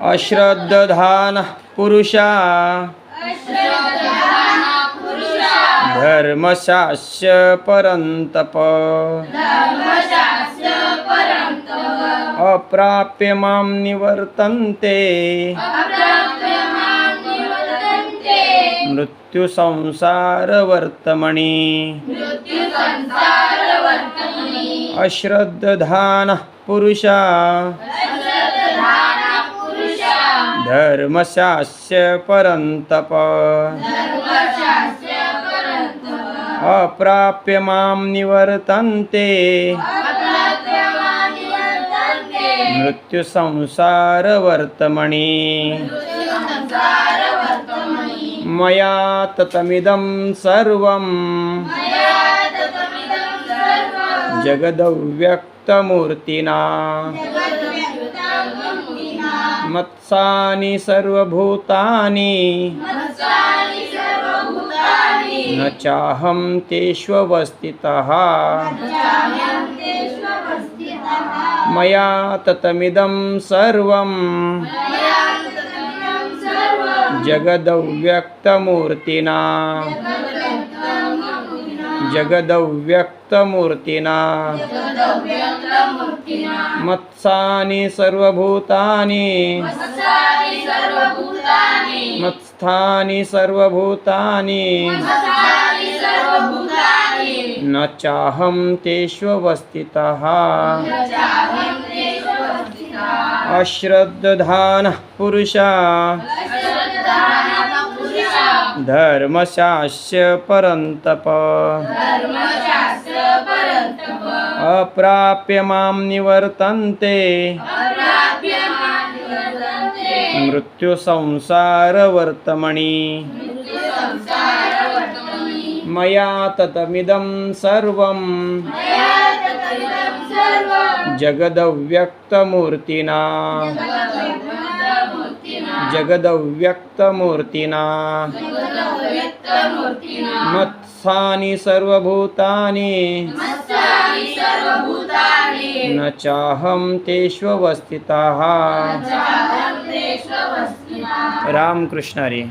अश्रद्धधानः पुरुषा धर्मशास्य परन्तप अप्राप्य मां निवर्तन्ते मृत्यु संसारवर्तमनि अश्रद्धधानः पुरुषा धर्मशास्य परन्तप अप्राप्य मां निवर्तन्ते मृत्यु संसारवर्तमनि मया ततमिदं सर्वं जगदव्यक्तमूर्तिना मत्सानि सर्वभूतानि न चाहं तेष्वस्थितः मया ततमिदं सर्वं जगदव्यक्तमूर्तिना मत्सानि सर्वभूतानि न चाहं तेष्वस्थितः अश्रद्धधानः पुरुषा धर्मशास्य परन्तप अप्राप्य मां निवर्तन्ते मृत्यु संसारवर्तमनि मया ततमिदं सर्वं जगदव्यक्तमूर्तिना मत्सानि सर्वभूतानि न चाहं तेष्वस्थितः रामकृष्ण हरी।